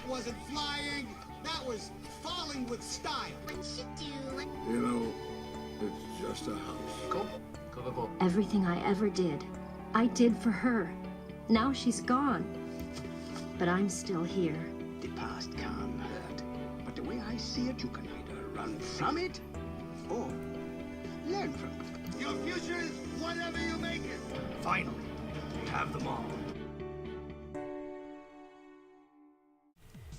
wasn't flying. That was falling with style. What's she doing? You know, it's just a house. Cool. Cool. Everything I ever did, I did for her. Now she's gone. But I'm still here. The past can hurt, but the way I see it, you can either run from it or learn from it. Your future is whatever you make it. Finally, we have them all.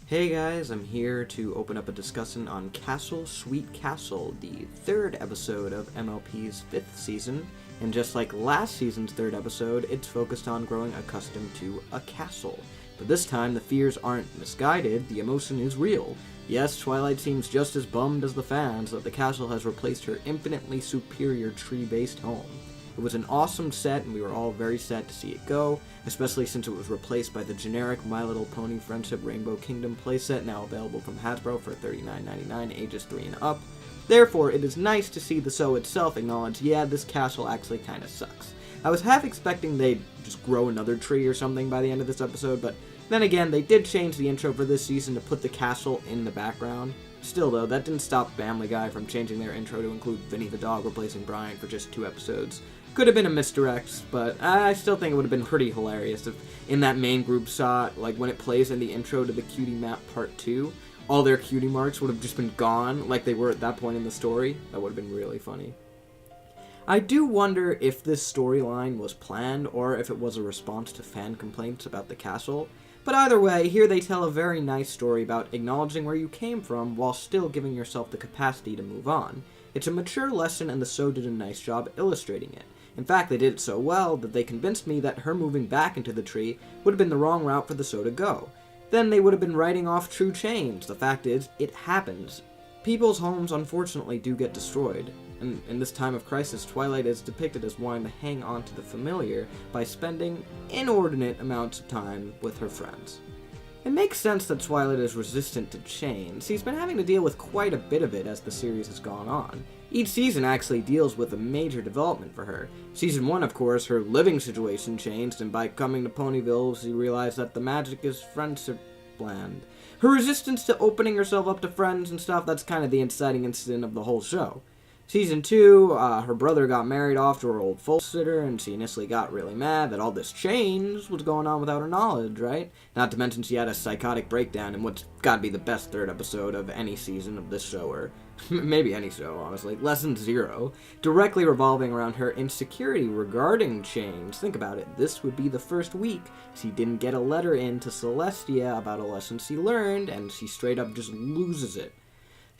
Hey guys, I'm here to open up a discussion on Castle Sweet Castle, the third episode of MLP's 5th season, and just like last season's third episode, it's focused on growing accustomed to a castle. But this time, the fears aren't misguided, the emotion is real. Yes, Twilight seems just as bummed as the fans that the castle has replaced her infinitely superior tree-based home. It was an awesome set, and we were all very sad to see it go, especially since it was replaced by the generic My Little Pony Friendship Rainbow Kingdom playset now available from Hasbro for $39.99, ages 3 and up. Therefore, it is nice to see the show itself acknowledge, yeah, this castle actually kinda sucks. I was half expecting they'd just grow another tree or something by the end of this episode, but then again, they did change the intro for this season to put the castle in the background. Still though, that didn't stop Family Guy from changing their intro to include Vinny the dog replacing Brian for just 2 episodes. Could have been a misdirect, but I still think it would have been pretty hilarious if in that main group shot, like when it plays in the intro to the Cutie Map Part 2, all their cutie marks would have just been gone like they were at that point in the story. That would have been really funny. I do wonder if this storyline was planned or if it was a response to fan complaints about the castle. But either way, here they tell a very nice story about acknowledging where you came from while still giving yourself the capacity to move on. It's a mature lesson and the show did a nice job illustrating it. In fact, they did it so well that they convinced me that her moving back into the tree would have been the wrong route for the show to go. Then they would have been writing off true change. The fact is, it happens. People's homes unfortunately do get destroyed. And in this time of crisis, Twilight is depicted as wanting to hang on to the familiar by spending inordinate amounts of time with her friends. It makes sense that Twilight is resistant to change. She's been having to deal with quite a bit of it as the series has gone on. Each season actually deals with a major development for her. Season 1, of course, her living situation changed, and by coming to Ponyville, she realized that the magic is friendship bland. Her resistance to opening herself up to friends and stuff, that's kind of the inciting incident of the whole show. Season 2, her brother got married off to her old folk sitter, and she initially got really mad that all this change was going on without her knowledge, right? Not to mention she had a psychotic breakdown in what's gotta be the best third episode of any season of this show, or maybe any show, honestly. Lesson 0, directly revolving around her insecurity regarding change. Think about it, this would be the first week she didn't get a letter in to Celestia about a lesson she learned, and she straight up just loses it.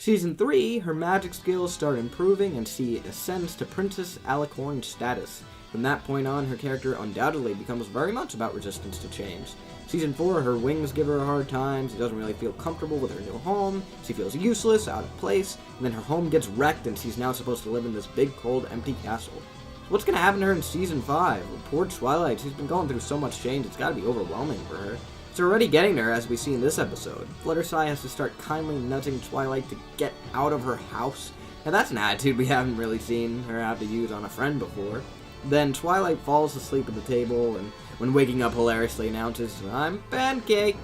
Season 3, her magic skills start improving and she ascends to Princess Alicorn status. From that point on, her character undoubtedly becomes very much about resistance to change. Season 4, her wings give her a hard time, she doesn't really feel comfortable with her new home, she feels useless, out of place, and then her home gets wrecked and she's now supposed to live in this big, cold, empty castle. What's gonna happen to her in Season 5? Poor Twilight, she's been going through so much change, it's gotta be overwhelming for her. It's already getting there, as we see in this episode. Fluttershy has to start kindly nudging Twilight to get out of her house. Now that's an attitude we haven't really seen her have to use on a friend before. Then Twilight falls asleep at the table, and when waking up hilariously announces, "I'm Pancake!"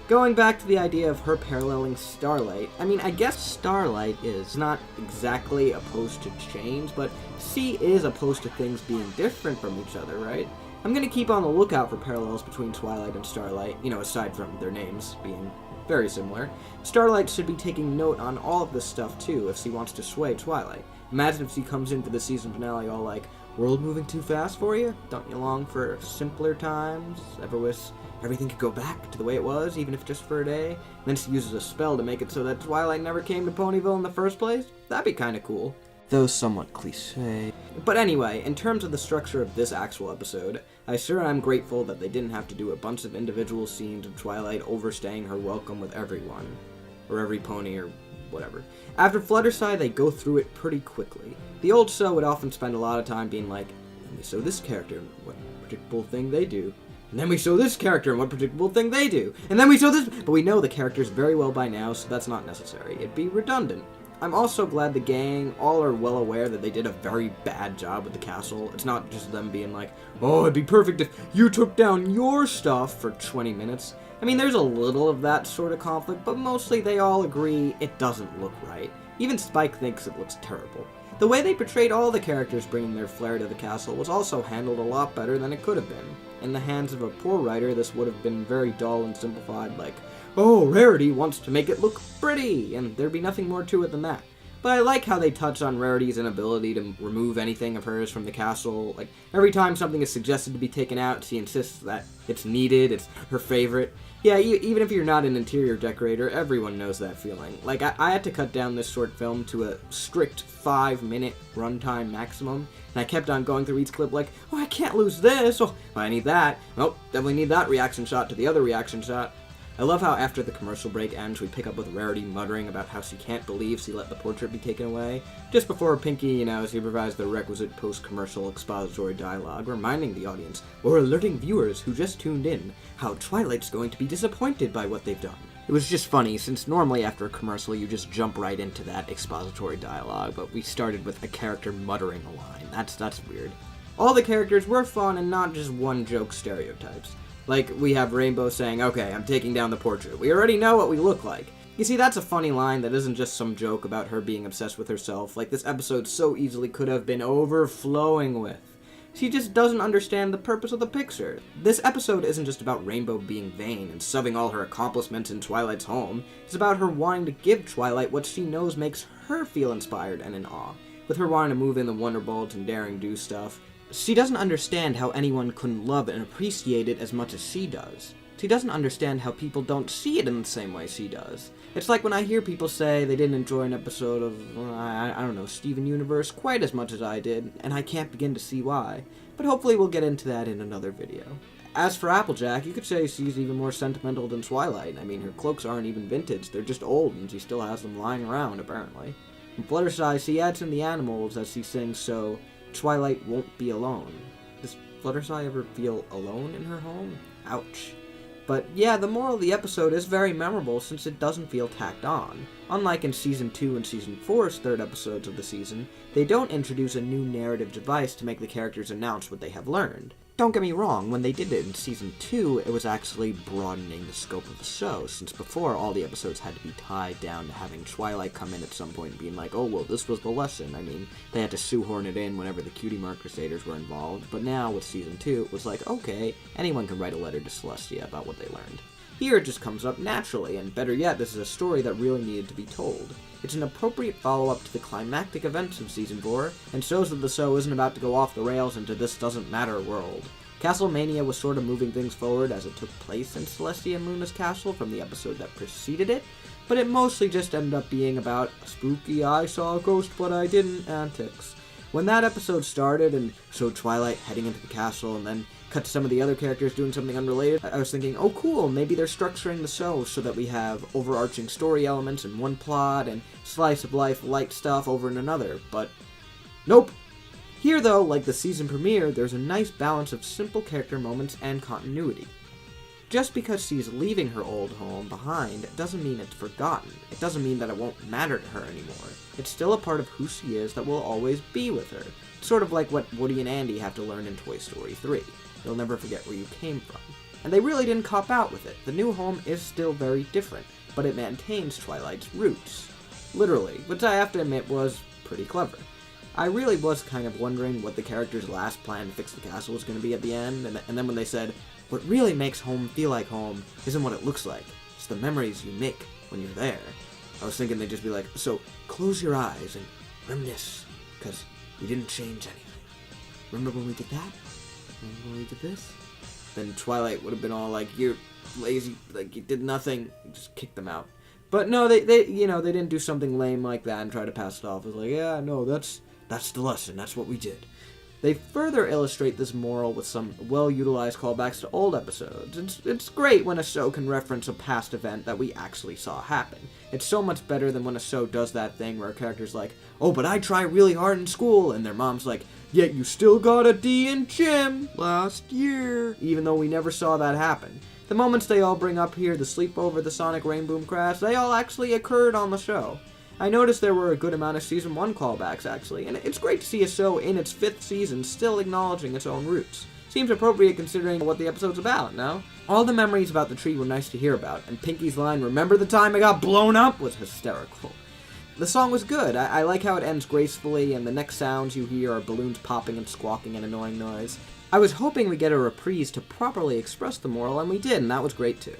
Going back to the idea of her paralleling Starlight, I mean, I guess Starlight is not exactly opposed to change, but she is opposed to things being different from each other, right? I'm gonna keep on the lookout for parallels between Twilight and Starlight, aside from their names being very similar. Starlight should be taking note on all of this stuff too if she wants to sway Twilight. Imagine if she comes in for the season finale all like, "World moving too fast for you? Don't you long for simpler times? Ever wish everything could go back to the way it was, even if just for a day?" And then she uses a spell to make it so that Twilight never came to Ponyville in the first place? That'd be kinda cool. Though somewhat cliche. But anyway, in terms of the structure of this actual episode, I sure am grateful that they didn't have to do a bunch of individual scenes of Twilight overstaying her welcome with everyone. Or every pony, or whatever. After Fluttershy, they go through it pretty quickly. The old show would often spend a lot of time being like, "And we show this character, what predictable thing they do. And then we show this character and what predictable thing they do. And then we show this," but we know the characters very well by now, so that's not necessary. It'd be redundant. I'm also glad the gang all are well aware that they did a very bad job with the castle. It's not just them being like, "Oh, it'd be perfect if you took down your stuff for 20 minutes. I mean, there's a little of that sort of conflict, but mostly they all agree it doesn't look right. Even Spike thinks it looks terrible. The way they portrayed all the characters bringing their flair to the castle was also handled a lot better than it could have been. In the hands of a poor writer, this would have been very dull and simplified, like, oh, Rarity wants to make it look pretty, and there'd be nothing more to it than that. But I like how they touch on Rarity's inability to remove anything of hers from the castle. Like, every time something is suggested to be taken out, she insists that it's needed, it's her favorite. Yeah, even if you're not an interior decorator, everyone knows that feeling. Like, I had to cut down this short film to a strict 5-minute runtime maximum, and I kept on going through each clip like, oh, I can't lose this, oh, I need that, oh, definitely need that reaction shot to the other reaction shot. I love how after the commercial break ends, we pick up with Rarity muttering about how she can't believe she let the portrait be taken away, just before Pinky, supervised the requisite post-commercial expository dialogue, reminding the audience, or alerting viewers who just tuned in, how Twilight's going to be disappointed by what they've done. It was just funny, since normally after a commercial you just jump right into that expository dialogue, but we started with a character muttering a line. That's weird. All the characters were fun and not just one-joke stereotypes. Like, we have Rainbow saying, okay, I'm taking down the portrait. We already know what we look like. You see, that's a funny line that isn't just some joke about her being obsessed with herself, like this episode so easily could have been overflowing with. She just doesn't understand the purpose of the picture. This episode isn't just about Rainbow being vain and shoving all her accomplishments in Twilight's home. It's about her wanting to give Twilight what she knows makes her feel inspired and in awe, with her wanting to move in the Wonderbolt and daring do stuff. She doesn't understand how anyone couldn't love and appreciate it as much as she does. She doesn't understand how people don't see it in the same way she does. It's like when I hear people say they didn't enjoy an episode of, Steven Universe quite as much as I did, and I can't begin to see why. But hopefully we'll get into that in another video. As for Applejack, you could say she's even more sentimental than Twilight. I mean, her cloaks aren't even vintage, they're just old, and she still has them lying around, apparently. In Fluttershy, she adds in the animals as she sings, so Twilight won't be alone. Does Fluttershy ever feel alone in her home? Ouch. But yeah, the moral of the episode is very memorable since it doesn't feel tacked on. Unlike in Season 2 and Season 4's third episodes of the season, they don't introduce a new narrative device to make the characters announce what they have learned. Don't get me wrong, when they did it in Season 2, it was actually broadening the scope of the show, since before all the episodes had to be tied down to having Twilight come in at some point and being like, oh, well, this was the lesson. I mean, they had to shoehorn it in whenever the Cutie Mark Crusaders were involved, but now with Season 2, it was like, okay, anyone can write a letter to Celestia about what they learned. Here it just comes up naturally, and better yet, this is a story that really needed to be told. It's an appropriate follow-up to the climactic events of Season 4, and shows that the show isn't about to go off the rails into this doesn't matter world. Castlemania was sort of moving things forward as it took place in Celestia and Luna's castle from the episode that preceded it, but it mostly just ended up being about spooky I saw a ghost but I didn't antics. When that episode started and showed Twilight heading into the castle and then cut to some of the other characters doing something unrelated, I was thinking, oh cool, maybe they're structuring the show so that we have overarching story elements in one plot and slice of life light stuff over in another, but nope. Here though, like the season premiere, there's a nice balance of simple character moments and continuity. Just because she's leaving her old home behind doesn't mean it's forgotten. It doesn't mean that it won't matter to her anymore. It's still a part of who she is that will always be with her. It's sort of like what Woody and Andy have to learn in Toy Story 3. You'll never forget where you came from. And they really didn't cop out with it. The new home is still very different, but it maintains Twilight's roots. Literally, which I have to admit was pretty clever. I really was kind of wondering what the character's last plan to fix the castle was going to be at the end, and then when they said, what really makes home feel like home isn't what it looks like, it's the memories you make when you're there. I was thinking they'd just be like, so close your eyes and reminisce, because we didn't change anything. Remember when we did that? Remember when we did this? Then Twilight would have been all like, you're lazy, like you did nothing, you just kicked them out. But no, they didn't do something lame like that and try to pass it off. It was like, yeah, no, that's the lesson, that's what we did. They further illustrate this moral with some well-utilized callbacks to old episodes. It's great when a show can reference a past event that we actually saw happen. It's so much better than when a show does that thing where a character's like, oh, but I try really hard in school, and their mom's like, yet you still got a D in gym last year, even though we never saw that happen. The moments they all bring up here, the sleepover, the Sonic Rainboom crash, they all actually occurred on the show. I noticed there were a good amount of Season 1 callbacks, actually, and it's great to see a show in its 5th season still acknowledging its own roots. Seems appropriate considering what the episode's about, no? All the memories about the tree were nice to hear about, and Pinky's line, "Remember the time I got blown up?" was hysterical. The song was good. I like how it ends gracefully, and the next sounds you hear are balloons popping and squawking an annoying noise. I was hoping we'd get a reprise to properly express the moral, and we did, and that was great too.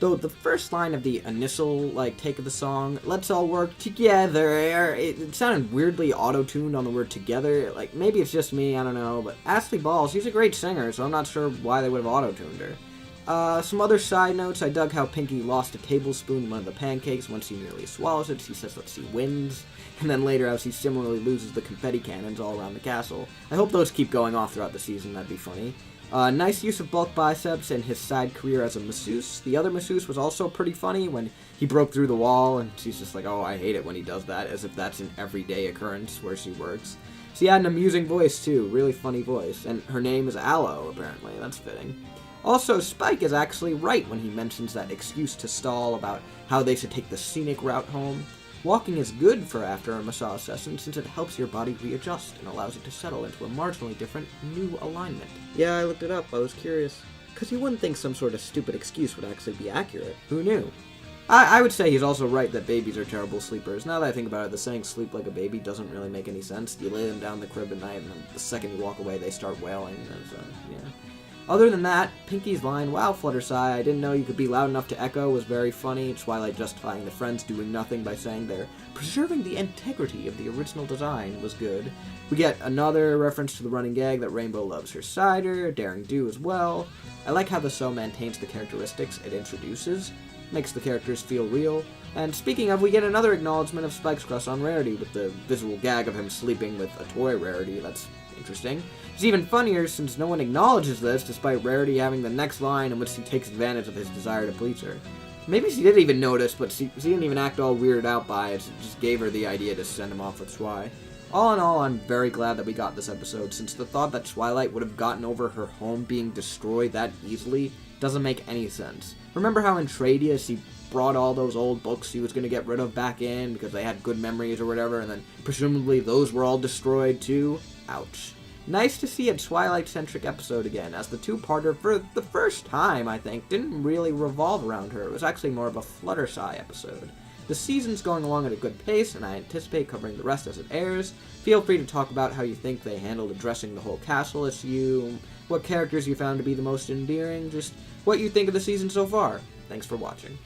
Though the first line of the initial, take of the song, "Let's all work together," it sounded weirdly auto-tuned on the word together. Maybe it's just me, I don't know, but Ashley Ball, she's a great singer, so I'm not sure why they would have auto-tuned her. Some other side notes, I dug how Pinky lost a tablespoon in one of the pancakes once he nearly swallows it. She says that she wins. And then later how she similarly loses the confetti cannons all around the castle. I hope those keep going off throughout the season, that'd be funny. Nice use of bulk biceps and his side career as a masseuse. The other masseuse was also pretty funny when he broke through the wall, and she's just like, "Oh, I hate it when he does that," as if that's an everyday occurrence where she works. She had an amusing voice too, really funny voice, and her name is Aloe, apparently, that's fitting. Also, Spike is actually right when he mentions that excuse to Stall about how they should take the scenic route home. Walking is good for after a massage session since it helps your body readjust and allows it to settle into a marginally different, new alignment. Yeah, I looked it up, I was curious. Because you wouldn't think some sort of stupid excuse would actually be accurate. Who knew? I would say he's also right that babies are terrible sleepers. Now that I think about it, the saying "sleep like a baby" doesn't really make any sense. You lay them down in the crib at night, and then the second you walk away, they start wailing. Yeah. Other than that, Pinky's line, "Wow, Fluttershy, I didn't know you could be loud enough to echo," was very funny. Twilight justifying the friends doing nothing by saying they're preserving the integrity of the original design was good. We get another reference to the running gag that Rainbow loves her cider, Daring Do as well. I like how the show maintains the characteristics it introduces, makes the characters feel real. And speaking of, we get another acknowledgement of Spike's crush on Rarity with the visual gag of him sleeping with a toy Rarity. That's interesting. It's even funnier since no one acknowledges this, despite Rarity having the next line in which she takes advantage of his desire to please her. Maybe she didn't even notice, but she didn't even act all weirded out by it. She just gave her the idea to send him off with Twi. All in all, I'm very glad that we got this episode, since the thought that Twilight would have gotten over her home being destroyed that easily doesn't make any sense. Remember how in Tradia she brought all those old books she was going to get rid of back in because they had good memories or whatever, and then presumably those were all destroyed too? Ouch. Nice to see a Twilight-centric episode again, as the two-parter, for the first time, I think, didn't really revolve around her. It was actually more of a Fluttershy episode. The season's going along at a good pace, and I anticipate covering the rest as it airs. Feel free to talk about how you think they handled addressing the whole castle issue, what characters you found to be the most endearing, just what you think of the season so far. Thanks for watching.